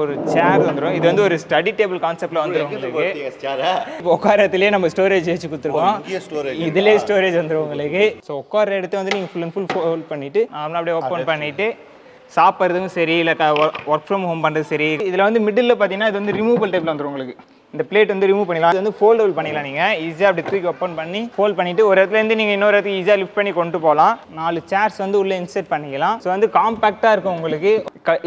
ஒரு சேர் வந்துடும். இது வந்து ஒரு ஸ்டடி டேபிள் கான்செப்ட்ல வந்துடும். உங்களுக்கு உட்காரத்துலேயே நம்ம ஸ்டோரேஜ் வச்சு கொடுத்துருக்கோம். இதுலேயே ஸ்டோரேஜ் வந்துடும் உங்களுக்கு. ஸோ உட்கார இடத்த வந்து நீங்கள் ஃபுல் அண்ட் ஃபுல் ஃபோல்ட் பண்ணிவிட்டு அப்படியே ஓப்பன் பண்ணிவிட்டு சாப்பிட்றதும் சரி, இல்லை ஒர்க் ஃப்ரம் ஹோம் பண்ணுறது சரி. இதில் வந்து மிடில் பார்த்தீங்கன்னா இது வந்து ரிமூவபிள் டைப்பில் வந்துடும். உங்களுக்கு இந்த பிளேட் வந்து ரிமூவ் பண்ணிக்கலாம். அது வந்து ஃபோல்டபிள் பண்ணிக்கலாம். நீங்கள் ஈஸியாக அப்படி தூக்கி ஓப்பன் பண்ணி ஃபோல்ட் பண்ணிவிட்டு ஒரு இடத்துலேருந்து நீங்கள் இன்னொரு இடத்துக்கு ஈஸியாக லிஃப்ட் பண்ணி கொண்டு போகலாம். 4 சேர்ஸ் வந்து உள்ளே இன்செர்ட் பண்ணிக்கலாம். ஸோ வந்து காம்பேக்டாக இருக்கும் உங்களுக்கு.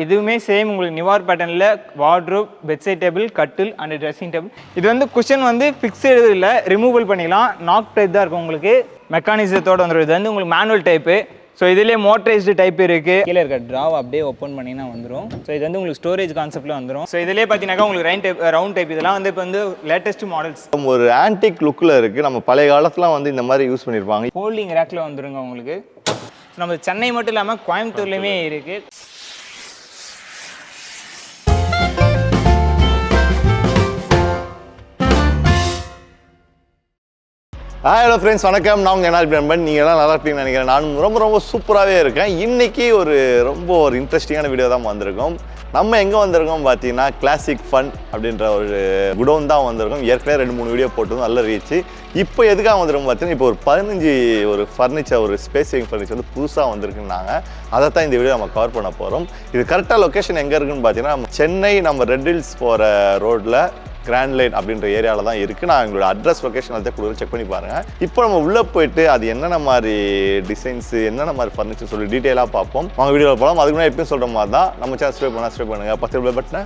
இதுவுமே சேம் உங்களுக்கு நிவார் பேட்டர்னில் வார்ட்ரோப், பெட்சைட் டேபிள், கட்டில் அண்ட் ட்ரெஸ்ஸிங் டேபிள். இது வந்து குஷன் வந்து ஃபிக்ஸடு இல்லை, ரிமூவபிள் பண்ணிக்கலாம். நாக் டைப் தான் இருக்கும் உங்களுக்கு. மெக்கானிசத்தோடு வந்துடும். இது வந்து உங்களுக்கு மேனுவல் டைப்பு. ஸோ இதுலேயே மோட்டரைஸ்டு டைப் இருக்குது. கீழே இருக்க ட்ராவை அப்படியே ஓப்பன் பண்ணிங்கன்னா வந்துடும். ஸோ இது வந்து உங்களுக்கு ஸ்டோரேஜ் கான்செப்ட்டில் வந்துடும். ஸோ இதிலே பார்த்தீங்கன்னாக்கா உங்களுக்கு ரவுண்ட் டைப் இதெல்லாம் வந்து இப்போ வந்து லேட்டஸ்ட் மாடல்ஸ். ஒரு ஆன்டிக் லுக்கில் இருக்குது. நம்ம பழைய காலத்தில் வந்து இந்த மாதிரி யூஸ் பண்ணியிருப்பாங்க. ஃபோல்டிங் ரேக்கில் வந்துடுங்க உங்களுக்கு. நம்ம சென்னை மட்டும் இல்லாமல் கோயம்புத்தூர்லேயுமே இருக்குது. ஹலோ ஃப்ரெண்ட்ஸ், வணக்கம். நான் உங்கள் நண்பன். நீங்கள் எல்லாம் நல்லா இருப்பீங்கன்னு நினைக்கிறேன். நானும் ரொம்ப சூப்பராகவே இருக்கேன். இன்றைக்கி ஒரு இன்ட்ரெஸ்டிங்கான வீடியோ தான் வந்திருக்கோம். நம்ம எங்கே வந்திருக்கோம் பார்த்தீங்கன்னா கிளாசிக் ஃபன் அப்படின்ற ஒரு குடோன் தான் வந்திருக்கோம். ஏற்கனவே 2-3 வீடியோ போட்டதும் நல்ல ரீச். இப்போ எதுக்காக வந்திருக்கோம் பார்த்தீங்கன்னா, இப்போ ஒரு 15 ஒரு ஃபர்னிச்சர், ஒரு ஸ்பேஸ் சேவிங் ஃபர்னிச்சர் வந்து புதுசாக வந்திருக்குன்னாங்க. அதை தான் இந்த வீடியோ நம்ம கவர் பண்ண போகிறோம். இது கரெக்டாக லொக்கேஷன் எங்கே இருக்குன்னு பார்த்தீங்கன்னா, சென்னை நம்ம ரெட் ஹில்ஸ் போகிற ரோட்டில் கிராண்ட் லைன் அப்படின்ற ஏரியாவில் தான் இருக்குது. நான் எங்களோட அட்ரஸ் லொக்கேஷன் அதை கொடுத்து செக் பண்ணி பாருங்கள். இப்போ நம்ம உள்ளே போயிட்டு அது என்னென்ன மாதிரி டிசைன்ஸு, என்னென்ன மாதிரி ஃபர்னிச்சர் சொல்லி டீட்டெயிலாக பார்ப்போம். அவங்க வீடியோவில் போகலாம். அதுக்கு முன்னாடி எப்பயும் சொல்கிற மாதிரி தான் நம்ம சேனல் சப்ஸ்கிரைப் பண்ணுங்கள். 10 ரூபாய் பட்டனை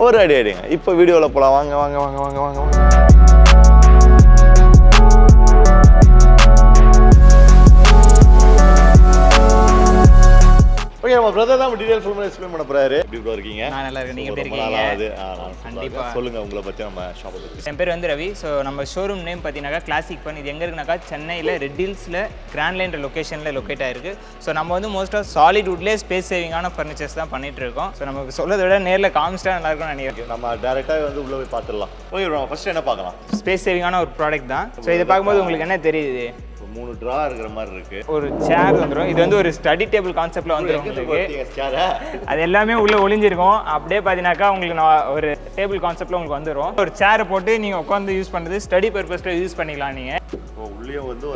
ஒரு அடி அடிங்க. இப்போ வீடியோவில் போகலாம். வாங்க வாங்க வாங்க வாங்க வாங்க வாங்க. ஓகே, நம்ம பிரதர் தான் டீடைல் ஃபுல் எக்ஸ்பிளைன் பண்ண போறாரு. எப்படி ப்ரோ இருக்கீங்க? நான் நல்லா இருக்கேன். நீங்க எப்படி இருக்கீங்க? கண்டிப்பா சொல்லுங்க உங்களை பத்தி. நம்ம ஷாப் பத்தி. என் பேர் வந்து ரவி. ஸோ நம்ம ஷோரூம் நேம் பார்த்தீங்கன்னா கிளாசிக் ஃபன். இது எங்கே இருக்குனாக்கா சென்னையில் ரெட் ஹில்ஸில் கிராண்ட் லைன் லொக்கேஷனில் லொக்கேட் ஆயிருக்கு. ஸோ நம்ம வந்து மோஸ்ட்டாக சாலிட் வுட்லேயே ஸ்பேஸ் சேவிங்கான ஃபர்னிச்சர்ஸ் தான் பண்ணிட்டு இருக்கோம். ஸோ நமக்கு சொல்றதை விட நேரில் காமிச்சிட்டா நல்லா இருக்கும்னு நினைக்கிறேன். நம்ம டேரெக்டாக வந்து உள்ள போய் பார்த்துடலாம். ஓகே ப்ரோ, ஃபர்ஸ்ட் என்ன பார்க்கலாம்? ஸ்பேஸ் சேவிங்கான ஒரு ப்ராடக்ட் தான். ஸோ இதை பார்க்கும்போது உங்களுக்கு என்ன தெரியுது? 3 ட்ரா இருக்கிற மாதிரி இருக்கு. ஒரு சேர் வந்துடும். இது வந்து ஒரு ஸ்டடி டேபிள் கான்செப்ட்ல வந்துடும் உங்களுக்கு. அது எல்லாமே உள்ள ஒளிஞ்சிருக்கும். அப்படியே பார்த்தீங்கன்னாக்கா உங்களுக்கு ஒரு டேபிள் கான்செப்ட்ல உங்களுக்கு வந்துடும். ஒரு சேரை போட்டு நீங்கள் உட்காந்து யூஸ் பண்ணுறது ஸ்டடி பர்பஸ்ல யூஸ் பண்ணிக்கலாம். நீங்கள்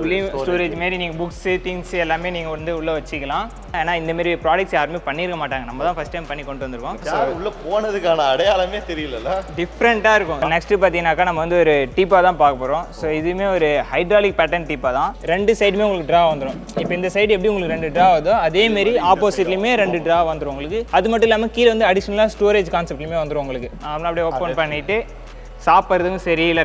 உள்ளே ஸ்டோரேஜ் மாரி நீங்கள் புக்ஸ், திங்ஸ் எல்லாமே நீங்கள் வந்து உள்ளே வச்சுக்கலாம். ஏன்னா இந்த மாதிரி ப்ராடக்ட்ஸ் யாருமே பண்ணிருக்க மாட்டாங்க. நம்ம தான் ஃபர்ஸ்ட் டைம் பண்ணி கொண்டு வந்திருக்கோம். உள்ள போனதுக்கான அடையாளமே தெரியல, டிஃப்ரெண்ட்டாக இருக்கும். நெக்ஸ்ட் பார்த்தீங்கன்னாக்கா நம்ம வந்து ஒரு டீப்பா தான் பார்க்க போகிறோம். ஸோ இதுவுமே ஒரு ஹைட்ராலிக் பேட்டர்ன் டீப்பா தான். 2 சைடுமே உங்களுக்கு ட்ரா வந்துடும். இப்போ இந்த சைடு எப்படி உங்களுக்கு 2 ட்ரா வருதோ அதே மாதிரி ஆப்போசிட்லையுமே 2 ட்ரா வந்துடும் உங்களுக்கு. அது மட்டும் இல்லாமல் கீழே வந்து அடிஷனலாக ஸ்டோரேஜ் கான்செப்ட்லையுமே வந்துடும் உங்களுக்கு. அப்படியே ஓப்பன் பண்ணிவிட்டு சாப்பிட்றதும் சரி, இல்லை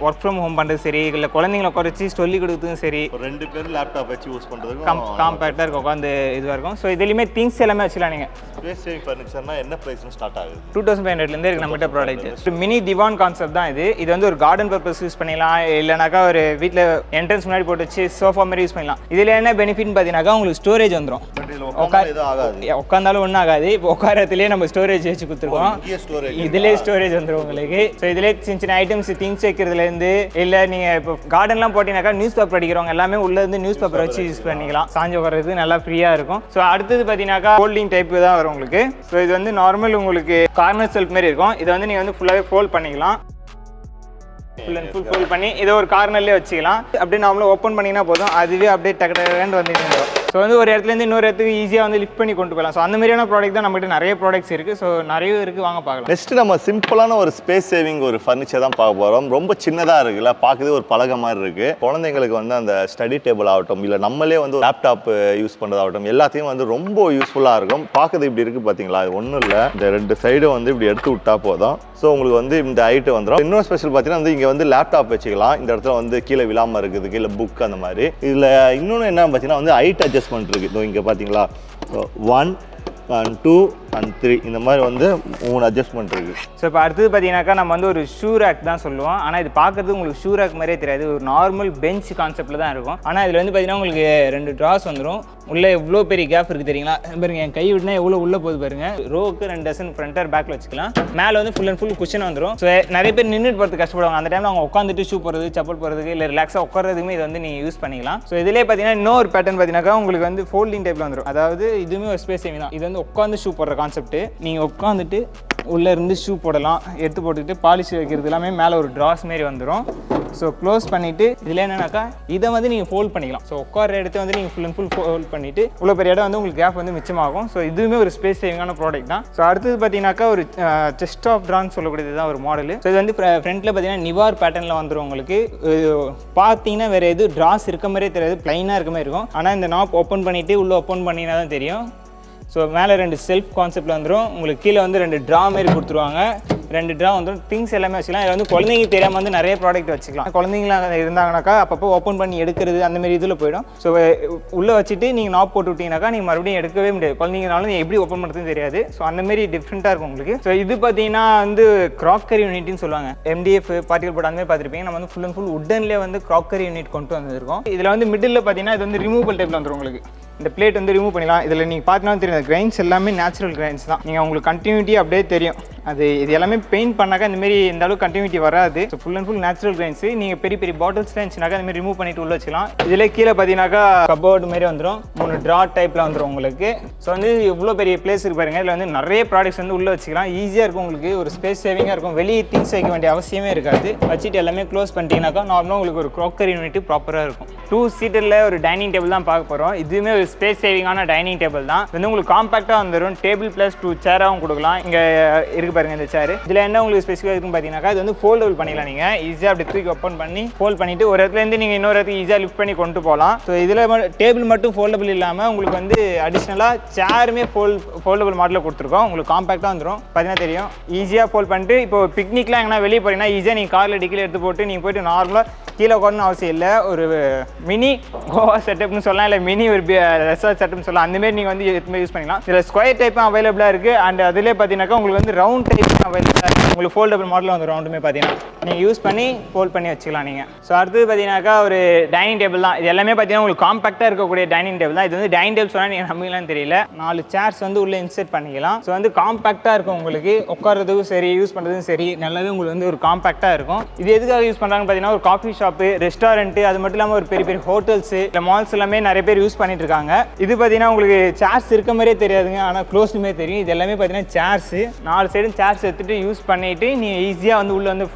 ஒர்க் ஃப்ரம் ஹோம் பண்ணுறது சரி, இல்லை குழந்தைங்களை குறைச்சி சொல்லி கொடுத்ததும் சரி, 2 பேர் லேப்டாப் வச்சு யூஸ் பண்ணுறதுக்கு காம்பேக்டாக இருக்கும், உட்காந்து இதுவாக இருக்கும். ஸோ இதுலேயுமே திங்ஸ் எல்லாமே வச்சுக்கலாம். நீங்கள் ஸ்பேஸ் சேவிங் ஃபர்னிச்சர்னா என்ன ப்ரைஸ்னு ஸ்டார்ட் ஆகுது? 2500லேருந்து இருக்குது நம்மகிட்ட ப்ராடக்ட். மினி திவான் கான்செப்ட் தான் இது. இது வந்து ஒரு கார்டன் பர்பஸ் யூஸ் பண்ணிக்கலாம், இல்லைனாக்கா ஒரு வீட்டில் என்ட்ரன்ஸ் முன்னாடி போட்டு வச்சு சோஃபா மாதிரி யூஸ் பண்ணலாம். இதில் என்ன பெனிஃபிட்னு பார்த்தீங்கன்னாக்கா உங்களுக்கு ஸ்டோரேஜ் வந்துடும். உட்காந்தாலும் ஒன்றும் ஆகாது. இப்போ உட்காரத்துலேயே நம்ம ஸ்டோரேஜ் வச்சு கொடுத்துருக்கோம். இதுலேயே ஸ்டோரேஜ் வந்துடும் உங்களுக்கு. ஸோ இதிலே சின்ன ஐட்டம்ஸ் திங்ஸ் வைக்கிறதுலேருந்து, இல்லை நீங்கள் இப்போ கார்டன்லாம் போட்டிங்கனாக்கா நியூஸ் பேப்பர் அடிக்கிறவங்க எல்லாமே உள்ளேருந்து நியூஸ் பேப்பர் வச்சு யூஸ் பண்ணிக்கலாம். சாஞ்சு வர்றது நல்லா ஃப்ரீயாக இருக்கும். ஸோ அடுத்தது பார்த்தீங்கன்னாக்கா ஃபோல்டிங் டைப் தான் வரும் உங்களுக்கு. ஸோ இது வந்து நார்மல் உங்களுக்கு கார்னர் செல்ஃப் மாதிரி இருக்கும். இதை வந்து நீங்கள் வந்து ஃபுல்லாகவே ஃபோல்ட் பண்ணிக்கலாம். ஃபுல் அண்ட் ஃபுல் ஃபோல்ட் பண்ணி இதை ஒரு கார்னர்லேயே வச்சுக்கலாம். அப்படியே நார்மலாக ஓப்பன் பண்ணிங்கன்னா போதும், அதுவே அப்படியே டக்கு வந்துட்டு. ஸோ வந்து ஒரு இடத்துலேருந்து இன்னொரு இடத்துக்கு ஈஸியாக வந்து லிஃப்ட் பண்ணி கொண்டு போகலாம். ஸோ அந்த மாதிரியான ப்ராடக்ட் தான் நம்மகிட்ட நிறைய ப்ராடக்ட்ஸ் இருக்குது. ஸோ நிறைய இருக்குது, வாங்க பார்க்கலாம். நெக்ஸ்ட் நம்ம சிம்பிளான ஒரு ஸ்பேஸ் சேவிங் ஒரு ஃபர்னிச்சர் தான் பார்க்க போகிறோம். ரொம்ப சின்னதாக இருக்குல்ல, பார்க்குறது ஒரு பலகை மாதிரி இருக்குது. குழந்தைங்களுக்கு வந்து அந்த ஸ்டடி டேபிள் ஆகட்டும், இல்லை நம்மளே வந்து லேப்டாப் யூஸ் பண்ணுறதாகட்டும், எல்லாத்தையும் வந்து ரொம்ப யூஸ்ஃபுல்லாக இருக்கும். பார்க்குறது இப்படி இருக்குது பார்த்தீங்களா? அது ஒன்றும் இல்லை, இந்த 2 சைடு வந்து இப்படி எடுத்து விட்டா போதும். ஸோ உங்களுக்கு வந்து இந்த ஹைட்டு வந்துடும். இன்னொரு ஸ்பெஷல் பார்த்தீங்கன்னா வந்து இங்கே வந்து லேப்டாப் வச்சுக்கலாம். இந்த இடத்துல வந்து கீழே விழாமல் இருக்குது, கீழே புக் அந்த மாதிரி. இதில் இன்னொன்று என்ன பார்த்தீங்கன்னா வந்து ஹைட் அட்ஜஸ்ட்மெண்ட் இருக்குது. இங்கே பார்த்தீங்களா, 1 and 2 and 3 இந்த மாதிரி வந்து 3 அட்ஜஸ்ட்மெண்ட் இருக்குது. ஸோ இப்போ அடுத்தது பார்த்தீங்கன்னாக்கா நம்ம வந்து ஒரு ஷூ ரேக் தான் சொல்லுவோம். ஆனால் இது பார்க்குறது உங்களுக்கு ஷூ ரேக் மாதிரியே தெரியாது. ஒரு நார்மல் பெஞ்ச் கான்செப்ட்டில் தான் இருக்கும். ஆனால் இதில் வந்து பார்த்தீங்கன்னா உங்களுக்கு 2 ட்ராஸ் வந்துடும். உள்ளே எவ்வளோ பெரிய கேப் இருக்குது தெரியுங்களா? பாருங்க, என் கை விட்டுனா எவ்வளோ உள்ளே போகுது பாருங்க. ரோவுக்கு 2 டசன் ஃப்ரண்ட் ஆர் பேக்கில் வச்சுக்கலாம். மேலே வந்து ஃபுல் அண்ட் ஃபுல் குஷன் வந்துடும். ஸோ நிறைய பேர் நின்றுட்டு போகிறது கஷ்டப்படுவாங்க. அந்த டைமில் அவங்க உட்காந்துட்டு ஷூ போகிறது, செப்பல் போகிறதுக்கு, இல்லை ரிலாக்ஸாக உட்காரதுக்குமே இது வந்து நீங்கள் யூஸ் பண்ணிக்கலாம். ஸோ இதிலே பார்த்தீங்கன்னா இன்னொரு பேட்டர்ன் பார்த்தீங்கன்னாக்கா உங்களுக்கு வந்து ஃபோல்டிங் டைப்பில் வந்துடும். அதாவது இதுவுமே ஒரு ஸ்பேஸ் சேவிங் தான். இது வந்து உட்காந்து ஷூ போடுற கான்செப்ட். நீங்கள் உட்காந்துட்டு உள்ளே இருந்து ஷூ போடலாம், எடுத்து போட்டுக்கிட்டு பாலிஷ் வைக்கிறது எல்லாமே மேலே ஒரு ட்ராஸ் மாரி வந்துடும். ஸோ க்ளோஸ் பண்ணிவிட்டு இதில் என்னென்னாக்கா இதை வந்து நீங்கள் ஃபோல்ட் பண்ணிக்கலாம். ஸோ உட்கார இடத்த வந்து நீங்கள் ஃபுல் அண்ட் ஃபுல் ஃபோல்ட் பண்ணிவிட்டு இவ்வளோ பெரிய இடம் வந்து உங்களுக்கு கேப் வந்து மிச்சமாகும். ஸோ இதுவுமே ஒரு ஸ்பேஸ் சேவிங்கான ப்ராடக்ட் தான். ஸோ அடுத்தது பார்த்தீங்கன்னாக்கா ஒரு செஸ்ட் ஆஃப் ட்ரான்னு சொல்லக்கூடியது தான் ஒரு மாடல். ஸோ இது வந்து ஃப்ரண்ட்டில் பார்த்தீங்கன்னா நிவார் பேட்டர்னில் வந்துடும் உங்களுக்கு. பார்த்தீங்கன்னா வேறு எது ட்ராஸ் இருக்க மாதிரியே தெரியாது, ப்ளைனாக இருக்க மாதிரி இருக்கும். ஆனால் இந்த நாப் ஓப்பன் பண்ணிவிட்டு உள்ளே ஓப்பன் பண்ணினா தான் தெரியும். ஸோ மேலே 2 செல்ஃப் கான்செப்டில் வந்துடும். உங்களுக்கு கீழே வந்து 2 ட்ரா மாரி கொடுத்துருவாங்க. 2 ட்ரா வந்துடும். திங்ஸ் எல்லாமே வச்சுக்கலாம். இதில் வந்து குழந்தைங்க தெரியாமல் வந்து நிறைய ப்ராடக்ட் வச்சுக்கலாம். குழந்தைங்களாம் இருந்தாங்கனாக்கா அப்பப்போ ஓப்பன் பண்ணி எடுக்கிறது அந்தமாரி இதில் போயிடும். ஸோ உள்ளே வச்சுட்டு நீங்கள் நாப் போட்டு விட்டீங்கன்னாக்கா நீங்கள் மறுபடியும் எடுக்கவே முடியாது. குழந்தைங்கனாலும் நீங்கள் எப்படி ஓப்பன் பண்ணுறதுன்னு தெரியாது. ஸோ அந்தமாரி டிஃப்ரெண்ட்டாக இருக்கும் உங்களுக்கு. ஸோ இது பார்த்தீங்கன்னா வந்து க்ராக்கரி யூனிட்னு சொல்லுவாங்க. MDF பார்ட்டிகல் போர்டு அந்தமாதிரி பார்த்துருப்பீங்க. நம்ம வந்து ஃபுல் அண்ட் ஃபுல் உட்டன்லேயே வந்து க்ராக்கரி யூனிட் கொண்டு வந்துருக்கோம். இதில் வந்து மிடில் பார்த்தீங்கன்னா இது வந்து ரிமூவல் டைப்பில் வந்துடும் உங்களுக்கு. இந்த பிளேட் வந்து ரிமூவ் பண்ணிடலாம். இதில் நீங்கள் பார்த்தீங்கன்னா தெரியும் கிரைன்ஸ் எல்லாமே நேச்சுரல் கிரைன்ஸ் தான். நீங்கள் உங்களுக்கு கண்டினியூட்டி அப்படியே தெரியும். இது எல்லாமே பெயிண்ட் பண்ணாக்கா இந்தமாரி இந்த அளவுக்கு கண்டினியூட்டி வராது. So full and full natural grains. நீங்கள் பெரிய பெரிய பாட்டில்ஸ்லாம் இருந்துச்சுனாக்கா இந்த மாதிரி ரிமூவ் பண்ணிட்டு உள்ள வச்சுக்கலாம். இதில் கீழே பார்த்தீங்கன்னாக்கா கபோர்டு மாரி வந்துடும். 3 ட்ரா டைப்பில் வந்துடும் உங்களுக்கு. ஸோ வந்து இவ்வளோ பெரிய பிளேஸ் இருக்கு பாருங்க. இதில் வந்து நிறைய ப்ராடக்ட்ஸ் வந்து உள்ளே வச்சுக்கலாம். ஈஸியாக இருக்கும் உங்களுக்கு. ஒரு ஸ்பேஸ் சேவிங்காக இருக்கும். வெளியே திங்ஸ் வைக்க வேண்டிய அவசியமே இருக்காது. வச்சுட்டு எல்லாமே க்ளோஸ் பண்ணிட்டீங்கன்னாக்கா நார்மலாக உங்களுக்கு ஒரு க்ராக்கரி யூனிட் ப்ராப்பராக இருக்கும். 2 சீட்டரில் ஒரு டைனிங் டேபிள் தான் பார்க்க போகிறோம். இதுவுமே ஒரு ஸ்பேஸ் சேவிங்கான டைனிங் டேபிள் தான். வந்து உங்களுக்கு காம்பாக்டாக வந்துடும். டேபிள் ப்ளஸ் 2 சேராகவும் கொடுக்கலாம். இங்கே இருக்கு பாருங்க இந்த சேர். இதில் என்ன உங்களுக்கு ஸ்பெசிஃபிக்காக இருக்குன்னு பார்த்தீங்கன்னா இது வந்து ஃபோல்டபிள் பண்ணிக்கலாம். நீங்கள் ஈஸியாக அப்படி தூக்கி ஓப்பன் பண்ணி ஃபோல்ட் பண்ணிவிட்டு ஒரு இடத்துலேருந்து நீங்கள் இன்னொரு இடத்துக்கு ஈஸியாக லிஃப்ட் பண்ணி கொண்டு போகலாம். ஸோ இதில் டேபிள் மட்டும் ஃபோல்டபிள் இல்லாமல் உங்களுக்கு வந்து அடிஷ்னலாக சேருமே ஃபோல்டபிள் மாடலில் கொடுத்துருக்கோம். உங்களுக்கு காம்பாக்டாக வந்துடும். பார்த்தீங்கன்னா தெரியும். ஈஸியாக ஃபோல்ட் பண்ணிட்டு இப்போ பிக்னிக்லாம் எங்கன்னா வெளியே போகிறீங்கன்னா ஈஸியாக நீங்கள் காரில் டிக்கில் எடுத்து போட்டு நீங்கள் போய்ட்டு நார்மலாக கீழே உட்காரணும் அவசியம் இல்லை. ஒரு மினி கோவா செட்டப்னு சொல்லலாம், இல்லை மினி ஒரு ரெசார்ட் செட்டப்னு சொல்லலாம். அந்தமாரி நீங்கள் வந்து எதுவுமே யூஸ் பண்ணிக்கலாம். இதில் ஸ்கொயர் டைப்பும் அவைலபிளாக இருக்குது. அண்ட் அதிலே பார்த்தீங்கன்னாக்கா உங்களுக்கு வந்து ரவுண்ட் டைப்பும் அவைலபிளாக இருக்குது. உங்களுக்கு ஃபோல்டபிள் மாடலில் வந்து ரவுண்டுமே பார்த்தீங்கன்னா நீங்கள் யூஸ் பண்ணி ஃபோல்ட் பண்ணி வச்சுக்கலாம் நீங்கள். ஸோ அடுத்தது பார்த்தீங்கன்னாக்கா ஒரு டைனிங் டேபிள் தான். இது எல்லாமே பார்த்தீங்கன்னா உங்களுக்கு காம்பாக்டாக இருக்கக்கூடிய டைனிங் டேபிள் தான். இது வந்து டைனிங் டேபிள் சொன்னால் நீங்கள் நம்பிங்களான்னு தெரியல. 4 சேர்ஸ் வந்து உள்ளே இன்செர்ட் பண்ணிக்கலாம். ஸோ வந்து காம்பாக்டாக இருக்கும் உங்களுக்கு. உட்காரதுக்கும் சரி, யூஸ் பண்ணுறதும் சரி, நல்லாவே உங்களுக்கு வந்து ஒரு காம்பாக்டாக இருக்கும். இது எதுக்காக யூஸ் பண்ணுறாங்கன்னு பார்த்தீங்கன்னா ஒரு காஃபி ஷாப்பு, ரெஸ்டாரண்ட், அது மட்டும் இல்லாமல் ஒரு பெரிய பெரிய ஹோட்டல்ஸ், இல்லை மால்ஸ் எல்லாமே நிறைய பேர் யூஸ் பண்ணிட்டு இருக்காங்க. இது பார்த்தீங்கன்னா உங்களுக்கு சேர்ஸ் இருக்க மாதிரியே தெரியாதுங்க, ஆனால் க்ளோஸ்டுமே தெரியும். இது எல்லாமே பார்த்தீங்கன்னா சேர்ஸ் 4 சைடும் சேர்ஸ் எடுத்துட்டு யூஸ் பண்ணிட்டு நீங்கள் ஈஸியாக வந்து உள்ளே வந்து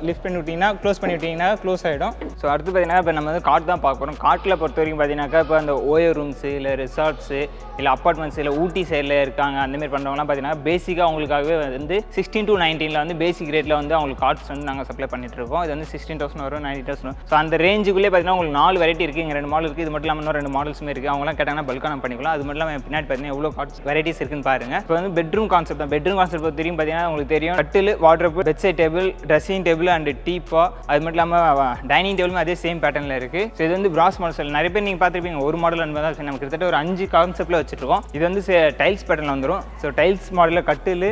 லிஃப்ட் பண்ணி விட்டீங்கன்னா க்ளோஸ் பண்ணி விட்டீங்கன்னா க்ளோஸ் ஆகிடும். ஸோ அடுத்து பார்த்தீங்கன்னா இப்போ நம்ம வந்து காட் தான் பார்க்க போகிறோம். காட்டில் பொறுத்த வரைக்கும் பார்த்தீங்கன்னாக்கா இப்போ அந்த ஓயோ ரூம்ஸு, இல்லை ரிசார்ட்ஸு, இல்லை அப்பார்ட்மெண்ட்ஸ், இல்லை ஊட்டி சைடில் இருக்காங்க அந்தமாரி பண்ணுறவங்களாம் பார்த்தீங்கன்னா பேசிக்காக அவங்களுக்காகவே வந்து 16 to 19 வந்து பேசிக் ரேட்டில் வந்து அவங்களுக்கு கார்ட்ஸ் வந்து நாங்கள் சப்ளை பண்ணிட்டு இருக்கோம். இது வந்து 16,000 வரும், 90,000 வரும். ஸோ அந்த ரேஞ்சுக்குள்ளே பார்த்தீங்கன்னா உங்களுக்கு 4 வெரைட்டி இருக்குது. இங்கே 2 மாடல் இருக்குது. இது மட்டும் இல்லாமல் இன்னும் 2 மாடல்ஸுமே இருக்குது. அவங்களாம் கேட்டாங்கன்னா பல்காக நம்ம பண்ணிக்கலாம். அது மட்டும் இல்லாமல் பின்னாடி பார்த்தீங்கன்னா எவ்வளோ கார்ட்ஸ் வெரைட்டிஸ் இருக்குன்னு பாருங்கள். இப்போ வந்து பெட்ரூம் கான்செப்ட் தான். பெட்ரூம் கான்செப்ட் பொறுத்த வரைக்கும் பார்த்தீங்கன்னா உங்களுக்கு தெரியும் கட்டில், wardrobe, bedside table, dressing table and டீப்பா. அது மட்டும் இல்லாமல் டைனிங் டேபிளும் அதே சேம் பேட்டர்னில் இருக்குது. ஸோ இது வந்து பிராஸ் மாடல். நிறைய பேர் நீங்கள் பார்த்துருப்பீங்க ஒரு மாடல் அன்பது தான். நம்ம கிட்டத்தட்ட ஒரு 5 கான்செப்ட்டில் வச்சுருக்கோம். இது வந்து டைல்ஸ் பேட்டர்னில் வந்துடும். ஸோ டைல்ஸ் மாடலில் கட்டில்,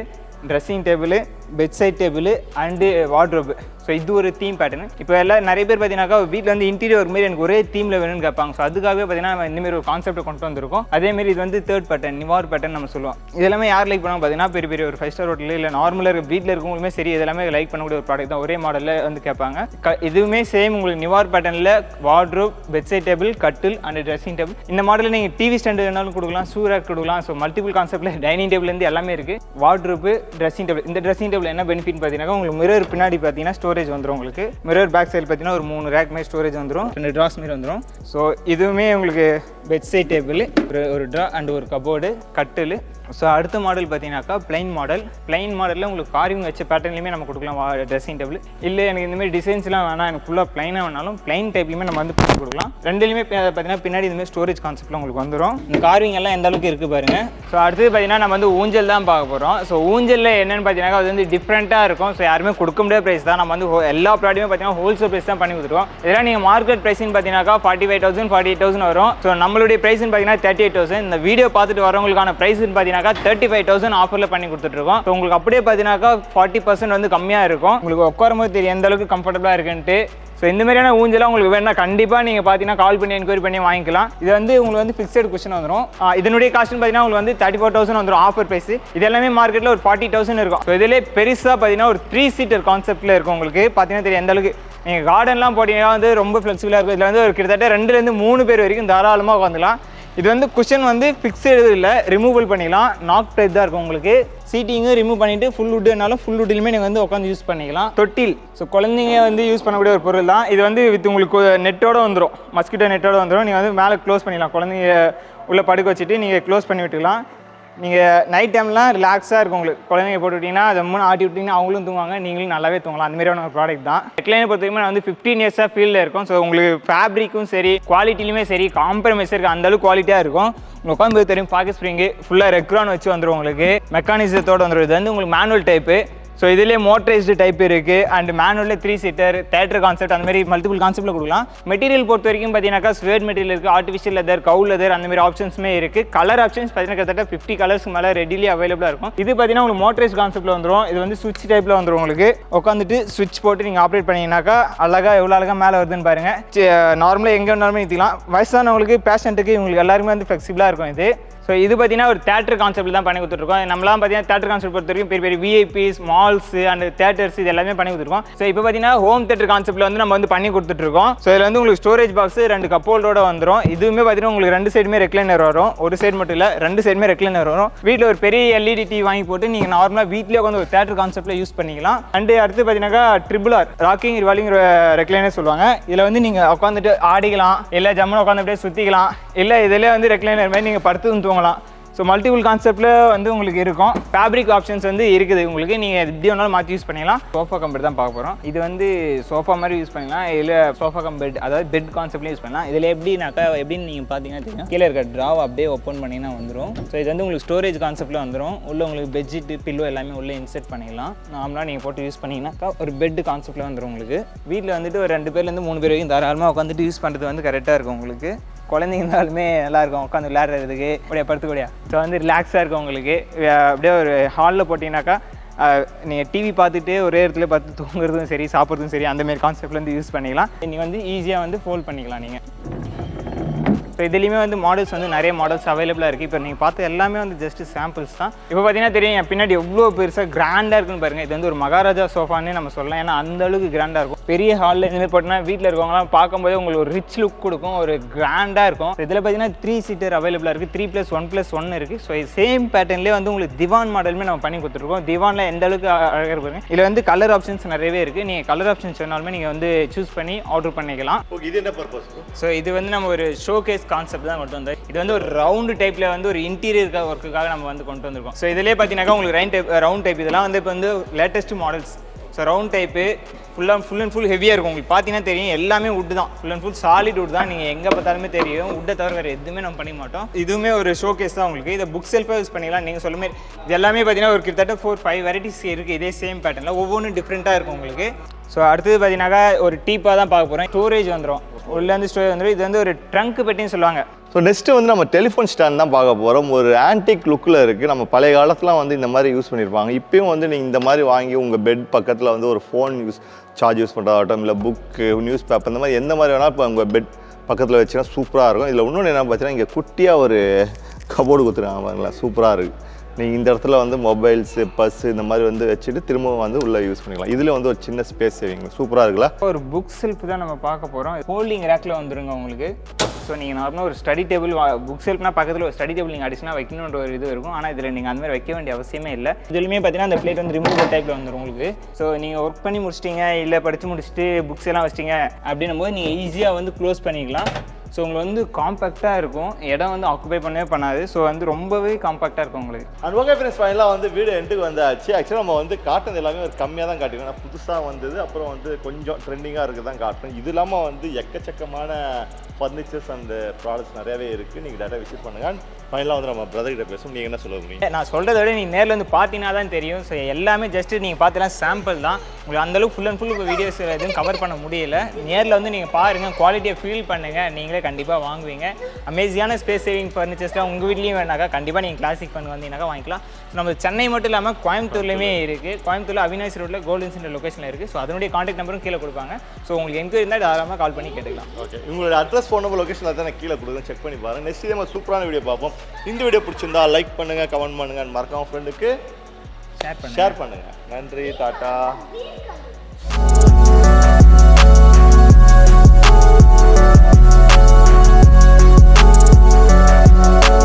dressing table, bedside table and wardrobe. So இது ஒரு தீம் பேட்டர்னு. இப்போ எல்லாம் நிறைய பேர் பார்த்தீங்கன்னாக்கா வீட்டில் வந்து இன்டீரியர் மாரி எனக்கு ஒரே தீமில் வேணும்னு கேட்பாங்க. ஸோ அதுக்காகவே பார்த்தீங்கன்னா இந்தமாரி ஒரு கான்செப்ட்டை கொண்டு வந்திருக்கோம். அதேமாரி இது வந்து தேர்ட் பேட்டர்ன், நிவார் பேட்டர்ன் நம்ம சொல்லுவோம். இதெல்லாமே யார் லைக் பண்ணுவாங்க பார்த்தீங்கன்னா பெரிய பெரிய ஒரு 5 ஸ்டார் ஹோட்டல், இல்லை நார்மலாக இருக்க வீட்டில் இருக்கவங்களுமே சரி, இதெல்லாமே லைக் பண்ணக்கூடிய ஒரு ப்ராடக்ட் தான். ஒரே மாடலில் வந்து கேட்பாங்க. இதுவுமே சேம் உங்களுக்கு நிவார் பேட்டர்னில் வார்ட்ரோப், பெட்சைட் டேபிள், கட்டில் அண்ட் ட்ரெஸ்ஸிங் டேபிள். இந்த மாடலில் நீங்கள் டிவி ஸ்டாண்டு வேணாலும் கொடுக்கலாம், ஷூ ரேக் கொடுக்கலாம். ஸோ மல்டிபிள் கான்செப்ட்டில் டைனிங் டேபிள்லேருந்து எல்லாமே இருக்குது. Wardrobe, dressing table. இந்த ட்ரெஸ்ஸிங் டேபிள் என்ன பெனிஃபிட் பார்த்தீங்கன்னா உங்களுக்கு மிரர் பின்னாடி பார்த்தீங்கன்னா ஸ்டோரேஜ் வந்துடும். உங்களுக்கு மிரர் பேக் சைடு பார்த்தீங்கன்னா ஒரு 3 ரேக் மாதிரி ஸ்டோரேஜ் வந்துடும், 2 ட்ராஸ் மாரி வந்துடும். ஸோ இதுவுமே உங்களுக்கு பெட் சைட் டேபிள், ஒரு ட்ரா அண்ட் ஒரு கபோர்டு, கட்டில். ஸோ அடுத்த மாடல் பார்த்தீங்கன்னாக்கா பிளைன் மாடலில் உங்களுக்கு கார்விங் வச்ச பேட்டர்ன்லையுமே நம்ம கொடுக்கலாம் ட்ரெஸ்ஸிங் டேபிள். இல்லை எனக்கு இந்தமாதிரி டிசைன்ஸ்லாம் வேணாம், எனக்கு ஃபுல்லாக பிளைனாக வேணாலும் பிளைன் டைப்லையுமே நம்ம வந்து பண்ணி கொடுக்கலாம். ரெண்டுலையுமே பார்த்தீங்கன்னா பின்னாடி இதுமாதிரி ஸ்டோரேஜ் கான்செப்ட்டில் உங்களுக்கு வந்துடும். இந்த கார்விங் எல்லாம் எந்த அளவுக்கு இருக்குது பாருங்கள். ஸோ அடுத்தது பார்த்தீங்கன்னா நம்ம வந்து ஊஞ்சல் தான் பார்க்க போகிறோம். ஸோ ஊஞ்சலில் என்னென்னு பார்த்தீங்கன்னா அது வந்து டிஃப்ரெண்ட்டாக இருக்கும். ஸோ யாருமே கொடுக்க முடியாத ப்ரைஸ் தான். நம்ம வந்து எல்லா ப்ராடக்ட்டுமே பார்த்தீங்கன்னா ஹோல்சேல் ப்ரைஸ் தான் பண்ணி கொடுத்துருவோம். இதெல்லாம் நீங்கள் மார்க்கெட் ப்ரைஸ்ன்னு பார்த்தீங்கன்னாக்கா 45,000 48,000 வரும். ஸோ நம்மளுடைய ப்ரைஸ்ன்னு பார்த்தீங்கன்னா 38,000. இந்த வீடியோ பார்த்துட்டு வரவங்களுக்கான ப்ரைஸ்ன்னு பார்த்தீங்கன்னாக்கா 35,000 ஆஃபரில் பண்ணி கொடுத்துட்ருக்கோம். ஸோ உங்களுக்கு அப்படியே பார்த்தீங்கன்னாக்கா 40% வந்து கம்மியாக இருக்கும். உங்களுக்கு உட்காரும் போது தெரியும் எந்த அளவுக்கு கம்ஃபர்டபுளாக இருக்குன்ட்டு. ஸோ இந்த மாதிரியான ஊஞ்சலாம் உங்களுக்கு வேணா கண்டிப்பாக நீங்கள் பார்த்தீங்கன்னா கால் பண்ணி என்கொயரி பண்ணி வாங்கிக்கலாம். இது வந்து உங்களுக்கு வந்து ஃபிக்ஸட் கொஸ்டின் வந்துடும். இதனுடைய காஸ்ட்னு பார்த்தீங்கன்னா உங்களுக்கு வந்து 34,000 வந்துடும் ஆஃபர் ப்ரைஸ். இது எல்லாமே மார்க்கெட்டில் ஒரு 40,000 இருக்கும். ஸோ இதிலே பெருசாக பார்த்தீங்கன்னா ஒரு 3 சீட்டர் கான்செப்ட்டில் இருக்கும். உங்களுக்கு பார்த்தீங்கன்னா தெரியும் எந்த அளவுக்கு நீங்கள் கார்டன்லாம் போட்டிங்கன்னா வந்து ரொம்ப ஃப்ளெக்சிபிளாக இருக்கும். இதில் வந்து ஒரு கிட்டத்தட்ட 2 to 3 பேர் வரைக்கும் தாராளமாக உட்காந்துக்கலாம். இது வந்து குஷன் வந்து ஃபிக்ஸடு இல்லை, ரிமூவல் பண்ணிக்கலாம். நாக் டைப் தான் இருக்கும் உங்களுக்கு. சீட்டிங்கும் ரிமூவ் பண்ணிட்டு ஃபுல் வுட்னாலும் ஃபுல் வுட்லையுமே நீங்கள் வந்து உட்காந்து யூஸ் பண்ணிக்கலாம். தொட்டில், ஸோ குழந்தைங்க வந்து யூஸ் பண்ணக்கூடிய ஒரு பொருள் தான் இது. வந்து வித் உங்களுக்கு நெட்டோட வந்துடும், மஸ்கிட்டோ நெட்டோட வந்துடும். நீங்கள் வந்து மேலே க்ளோஸ் பண்ணிக்கலாம், குழந்தைங்க உள்ளே படுக்க வச்சுட்டு நீங்கள் க்ளோஸ் பண்ணி விட்டுக்கலாம். நீங்கள் நைட் டைம்லாம் ரிலாக்ஸாக இருக்கும் உங்களுக்கு. குழந்தைங்க போட்டு விட்டிங்கன்னா அதை மூணு ஆட்டி விட்டிங்கன்னா அவங்களும் தூங்குவாங்க, நீங்களும் நல்லாவே தூங்கலாம். அந்த மாதிரியான ஒரு ப்ராடக்ட் தான். ரெக்லைனை பொறுத்த வரைக்கும் நான் வந்து 15 இயர்ஸாக ஃபீல்டில் இருக்கும். ஸோ உங்களுக்கு ஃபேப்ரிக்கும் சரி, குவாலிட்டிலுமே சரி, காம்ப்ரமைஸ் இருக்குது, அந்தளவுக்கு குவாலிட்டியாக இருக்கும். உங்களுக்கு உட்காந்து தெரியும், பாக்கெட் ஸ்ப்ரிங்கு ஃபுல்லாக ரெக்ரான் வச்சு வந்துடும் உங்களுக்கு. மெக்கானிசத்தோடு வந்துடும். இது வந்து உங்களுக்கு மேனுவல் டைப்பு. ஸோ இதிலே மோட்டரைஸ்டு டைப் இருக்குது அண்ட் மேனுவலில் 3 சீட்டர், தேட்டர் கான்செப்ட், அந்த மாதிரி மல்டிபிள் கான்செப்ட்டில் கொடுக்கலாம். மெட்டீரியல் பொறுத்த வரைக்கும் பார்த்தீங்கன்னாக்கா ஸ்வேட் மெட்டீரியல் இருக்குது, ஆர்டிஃபிஷியல் லெதர், கவு லெதர், அந்த மாதிரி ஆப்ஷன்ஸுமே இருக்குது. கலர் ஆப்ஷன்ஸ் பார்த்தீங்கன்னா கிட்டத்தட்ட 50 கலர்ஸ்க்கு மேலே ரெடிலி அவைலபிளாக இருக்கும். இது பார்த்தீங்கன்னா உங்களுக்கு மோட்டரைஸ் கான்செப்ட்டில் வந்துடும். இது வந்து சுவிட்ச் டைப்பில் வந்துடும் உங்களுக்கு. உட்காந்துட்டு சுவிட்ச் போட்டு நீங்கள் ஆப்ரேட் பண்ணிங்கனாக்கா அழகாக எவ்வளோ அழகாக மேலே வருதுன்னு பாருங்கள். நார்மலாக எங்கே வேணாலுமே நிறுத்திக்கலாம். வயசானவங்களுக்கு, பேஷண்ட்டுக்கு, இவங்களுக்கு எல்லாருமே வந்து ஃப்ளெக்சிபிளாக இருக்கும் இது. ஸோ இது பார்த்தீங்கன்னா ஒரு தேட்டர் கான்செப்ட் தான் பண்ணி கொடுத்துருக்கோம். நம்மளாம் பார்த்தீங்கன்னா தேட்டர் கான்செப்ட் பொறுத்த வரைக்கும் பெரிய பெரிய விஐபிஸ், மால்ஸ் அண்ட் தேட்டர்ஸ் இது எல்லாமே பண்ணி கொடுத்துருக்கோம். ஸோ இப்போ பார்த்தீங்கன்னா ஹோம் தேட்டர் கான்செப்ட்டில் வந்து நம்ம வந்து பண்ணி கொடுத்துட்ருக்கோம். ஸோ இதில் வந்து உங்களுக்கு ஸ்டோரேஜ் பாக்ஸ் 2 கப் ஹோல்டரோட வந்துடும். இதுவுமே பார்த்தீங்கன்னா உங்களுக்கு 2 சைடுமே ரெக்லைனர் வரும். ஒரு சைடு மட்டும் இல்லை, 2 சைடுமே ரெக்லைனர் வரும். வீட்டில் ஒரு பெரிய எல்இடி டிவி வாங்கி போட்டு நீங்கள் நார்மலாக வீட்டிலே வந்து ஒரு தேட்டர் கான்செப்ட்டில் யூஸ் பண்ணிக்கலாம். அண்டு அடுத்து பார்த்தீங்கன்னா triple R rocking revolving recliner சொல்லுவாங்க. இதில் வந்து நீங்கள் உட்காந்துட்டு ஆடிக்கலாம், இல்லை ஜம்முன்னு உட்காந்து அப்படியே சுற்றிக்கலாம், இல்லை இதிலே வந்து ரெக்லைனர் மாதிரி நீங்கள் படுத்து தூங்கலாம். ஸோ மல்டிபிள் கான்செப்ட்டில் வந்து உங்களுக்கு இருக்கும். ஃபேப்ரிக் ஆப்ஷன்ஸ் வந்து இருக்குது உங்களுக்கு. நீங்கள் எப்படி வேணாலும் மாற்றி யூஸ் பண்ணிக்கலாம். சோஃபா கம்பெட் தான் பார்க்க போகிறோம். இது வந்து சோஃபா மாதிரி யூஸ் பண்ணிக்கலாம், இல்லை சோஃபா கம்பெட், அதாவது பெட் கான்செப்ட்லேயும் யூஸ் பண்ணலாம். இதில் எப்படின்னாக்கா எப்படின்னு நீங்கள் பார்த்தீங்கன்னா தெரியும், கீழே இருக்க ட்ராவை அப்படியே ஓப்பன் பண்ணிங்கன்னா வந்துடும். ஸோ இது வந்து உங்களுக்கு ஸ்டோரேஜ் கான்செப்ட்டில் வந்துடும். உள்ள உங்களுக்கு பெட்ஷீட்டு, பில்லோ எல்லாமே உள்ளே இன்செர்ட் பண்ணிக்கலாம். நார்மலாக நீங்கள் போட்டு யூஸ் பண்ணிங்கன்னாக்கா ஒரு பெட் கான்செப்ட்டில் வந்துடும் உங்களுக்கு. வீட்டில் வந்துட்டு ஒரு 2 பேர்லேருந்து 3 பேர் வரைக்கும் தாராளமாக உட்காந்துட்டு யூஸ் பண்ணுறது வந்து கரெக்டாக இருக்கும் உங்களுக்கு. குழந்தைங்க இருந்தாலுமே நல்லாயிருக்கும் உட்காந்து விளையாடுறதுக்கு, அப்படியே படுத்துக்கூடியா. ஸோ வந்து ரிலாக்ஸாக இருக்கும் உங்களுக்கு. அப்படியே ஒரு ஹாலில் போட்டிங்கனாக்கா நீங்கள் டிவி பார்த்துட்டு ஒரே இடத்துல பார்த்து தூங்குறதும் சரி, சாப்பிட்றதும் சரி, அந்தமாரி கான்செப்ட்ல வந்து யூஸ் பண்ணிக்கலாம். நீங்கள் வந்து ஈஸியாக வந்து ஃபோல்ட் பண்ணிக்கலாம் நீங்கள். ஸோ இதுலேயுமே வந்து மாடல்ஸ் வந்து நிறைய மாடல்ஸ் அவைலபிளாக இருக்குது. இப்போ நீங்கள் பார்த்து எல்லாமே வந்து ஜஸ்ட் சாம்பிள்ஸ் தான். இப்போ பார்த்தீங்கன்னா தெரியும் என் பின்னாடி எவ்வளோ பெருசாக கிராண்டாக இருக்குன்னு பாருங்கள். இது வந்து ஒரு மகாராஜா சோஃபான்னு நம்ம சொல்லலாம். ஏன்னா அந்த அளவுக்கு கிராண்டாக இருக்கும். பெரிய ஹாலில் இதுமாதிரி போட்டோன்னா வீட்டில் இருக்கவங்களாம் பார்க்கும்போது உங்களுக்கு ஒரு ரிச் லுக் கொடுக்கும், ஒரு கிராண்டாக இருக்கும். இதில் பார்த்தீங்கன்னா 3 சீட்டர் அவைலபிளாக இருக்குது, 3+1+1 இருக்குது. ஸோ சேம் பேட்டர்ன்லேயே வந்து உங்களுக்கு திவான் மாடலுமே நம்ம பண்ணி கொடுத்துருக்கோம். திவானில் எந்த அளவுக்கு அழகாக இருப்பாங்க. இதில் வந்து கலர் ஆப்ஷன்ஸ் நிறையவே இருக்குது. நீங்கள் கலர் ஆப்ஷன்ஸ் வேணாலுமே நீங்கள் வந்து சூஸ் பண்ணி ஆர்டர் பண்ணிக்கலாம். இது என்ன பர்பஸ்? ஸோ இது வந்து நம்ம ஒரு ஷோகேஸ் கான்செப்ட் தான் கொண்டு வந்தோம். இது வந்து ஒரு ரவுண்டு டைப்பில் வந்து ஒரு இன்டீரியர் ஒர்க்குக்காக நம்ம வந்து கொண்டு வந்திருக்கோம். ஸோ இதிலே பார்த்தீங்கன்னா உங்களுக்கு ரவுண்ட் டைப் இதெல்லாம் வந்து இப்போ வந்து latest models. So round type full and full ஹெவியாக இருக்கும். உங்களுக்கு பார்த்தீங்கன்னா தெரியும் எல்லாமே வுட் தான், full and full solid would தான். நீங்கள் எங்கே பார்த்தாலுமே தெரியும். வுட்டை தவிர வேறு எதுவுமே நம்ம பண்ண மாட்டோம். இதுவுமே ஒரு ஷோகேஸ் தான் உங்களுக்கு. இதை புக் செல்ஃபாக யூஸ் பண்ணிக்கலாம். நீங்கள் சொல்ல மாதிரி இது எல்லாமே பார்த்தீங்கன்னா ஒரு கிட்டத்தட்ட 4-5 வெரைட்டிஸ் இருக்குது. இதே சேம் பேட்டர்னில் ஒவ்வொன்றும் டிஃப்ரெண்ட்டாக இருக்கும் உங்களுக்கு. ஸோ அடுத்தது பார்த்தீங்கன்னாக்கா ஒரு டீப்பாக தான் பார்க்க போகிறேன். ஸ்டோரேஜ் வந்துடும், உள்ளேருந்து ஸ்டோரேஜ் வந்துடும். இது வந்து ஒரு ட்ரங்க் பெட்டின்னு சொல்லுவாங்க. ஸோ நெக்ஸ்ட்டு வந்து நம்ம டெலிஃபோன் ஸ்டாண்ட் தான் பார்க்க போகிறோம். ஒரு ஆன்டிக் லுக்கில் இருக்குது. நம்ம பழைய காலத்தில் வந்து இந்த மாதிரி யூஸ் பண்ணியிருப்பாங்க. இப்போயும் வந்து நீங்கள் இந்த மாதிரி வாங்கி உங்கள் பெட் பக்கத்தில் வந்து ஒரு ஃபோன் சார்ஜ் யூஸ் பண்ணுறதாகட்டும், இல்லை புக்கு, நியூஸ் பேப்பர், இந்த மாதிரி எந்த மாதிரி வேணால் இப்போ உங்கள் பெட் பக்கத்தில் வச்சுன்னா சூப்பராக இருக்கும். இதில் இன்னொன்று என்ன பார்த்தீங்கன்னா இங்கே குட்டியாக ஒரு கபோர்டு கொடுத்துருக்காங்க பாருங்களா, சூப்பராக இருக்குது. நீங்கள் இந்த இடத்துல வந்து மொபைல்ஸு, பஸ்ஸு இந்த மாதிரி வந்து வச்சுட்டு திரும்பவும் வந்து உள்ளே யூஸ் பண்ணிக்கலாம். இதில் வந்து ஒரு சின்ன ஸ்பேஸ் சேவிங் சூப்பராக இருக்குல்ல. ஒரு புக் செல்ஃப் தான் நம்ம பார்க்க போகிறோம். ஹோல்டிங் ரேக்கில் வந்துருங்க உங்களுக்கு. ஸோ நீங்கள் நார்மலாக ஒரு ஸ்டடி டேபிள், புக் செல்ஃப்னா பக்கத்தில் ஒரு ஸ்டடி டேபிள் நீங்கள் அடிச்சுனா வைக்கணுன்ற ஒரு இது இருக்கும். ஆனால் இதில் நீங்கள் அந்த மாதிரி வைக்க வேண்டிய அவசியமே இல்லை. இதுலையுமே பார்த்தீங்கன்னா அந்த பிளேட் வந்து ரிமூவல் டைப்பில் வந்துடும் உங்களுக்கு. ஸோ நீங்கள் ஒர்க் பண்ணி முடிச்சிட்டிங்க, இல்லை படித்து முடிச்சுட்டு புக்ஸ் எல்லாம் வச்சிட்டிங்க அப்படின்னும் போது நீங்கள் ஈஸியாக வந்து க்ளோஸ் பண்ணிக்கலாம். ஸோ உங்களுக்கு வந்து காம்பேக்டாக இருக்கும், இடம் வந்து ஆக்குபை பண்ணவே பண்ணாது. ஸோ வந்து ரொம்பவே காம்பேக்டாக இருக்கும் உங்களுக்கு. அண்ட் ஓகே ஃப்ரெண்ட்ஸ், ஃபைனலாக வந்து வீடு எண்டுக்கு வந்தாச்சு. ஆக்சுவலாக நம்ம வந்து காட்டுறது எல்லாமே ஒரு கம்மியாக தான் காட்டிக்கணும். ஆனால் புதுசாக வந்தது, அப்புறம் வந்து கொஞ்சம் ட்ரெண்டிங்காக இருக்குது தான் காட்டணும். இது இல்லாமல் வந்து எக்கச்சக்கமான ஃபர்னிச்சர்ஸ் அண்ட் ப்ராடக்ட்ஸ் நிறையாவே இருக்குது. நீங்கள் டேரெக்டாக விசிட் பண்ணுங்கள். ஃபைனலாக வந்து நம்ம பிரதர்கிட்ட பேசுவோம். நீங்கள் என்ன சொல்லுவீங்க? நான் சொல்கிறத விட நீங்கள் நேரில் வந்து பார்த்தீங்கன்னா தான் தெரியும். ஸோ எல்லாமே ஜஸ்ட்டு நீங்கள் பார்த்தீங்கன்னா சாம்பிள் தான். உங்களுக்கு அந்தளவுக்கு ஃபுல் அண்ட் ஃபுல் இப்போ வீடியோஸ் எதுவும் கவர் பண்ண முடியல. நேரில் வந்து நீங்கள் பாருங்கள், குவாலிட்டியை ஃபீல் பண்ணுங்கள், நீங்களே கண்டிப்பாக வாங்குவீங்க. அமேசியான ஸ்பேஸ் சேவிங் ஃபர்னிச்சர்ஸ்லாம் உங்கள் வீட்லேயும் வேணாக்கா கண்டிப்பாக நீங்கள் கிளாசிக் ஃபன் வந்தீங்கன்னாக்கா வாங்கிக்கலாம். ஸோ நம்ம சென்னை மட்டும் இல்லாமல் கோயம்புத்தூர்லேயுமே இருக்குது. கோயம்புத்தூரில் அவினாசி ரோட்டில் கோல்டன் சென்டர் லொக்கேஷனில் இருக்குது. ஸோ அதனுடைய கான்டாக்ட் நம்பரும் கீழே கொடுப்பாங்க. ஸோ உங்களுக்கு எங்கே இருந்தால் தாராளமாக கால் பண்ணி கேட்டுக்கலாம். ஓகே, உங்களோட அட்ரஸ், ஃபோன் நம்பர், லொக்கேஷன் தான் நான் கீழே கொடுக்குறேன், செக் பண்ணி பாருங்கள். நெக்ஸ்ட் நம்ம சூப்பரான வீடியோ பார்ப்போம். இந்த வீடியோ பிடிச்சிருந்தா லைக் பண்ணுங்கள், கமெண்ட் பண்ணுங்கள், மறக்காம ஃப்ரெண்டுக்கு ஷேர் பண்ணுங்கள். நன்றி, டாட்டா. Nanga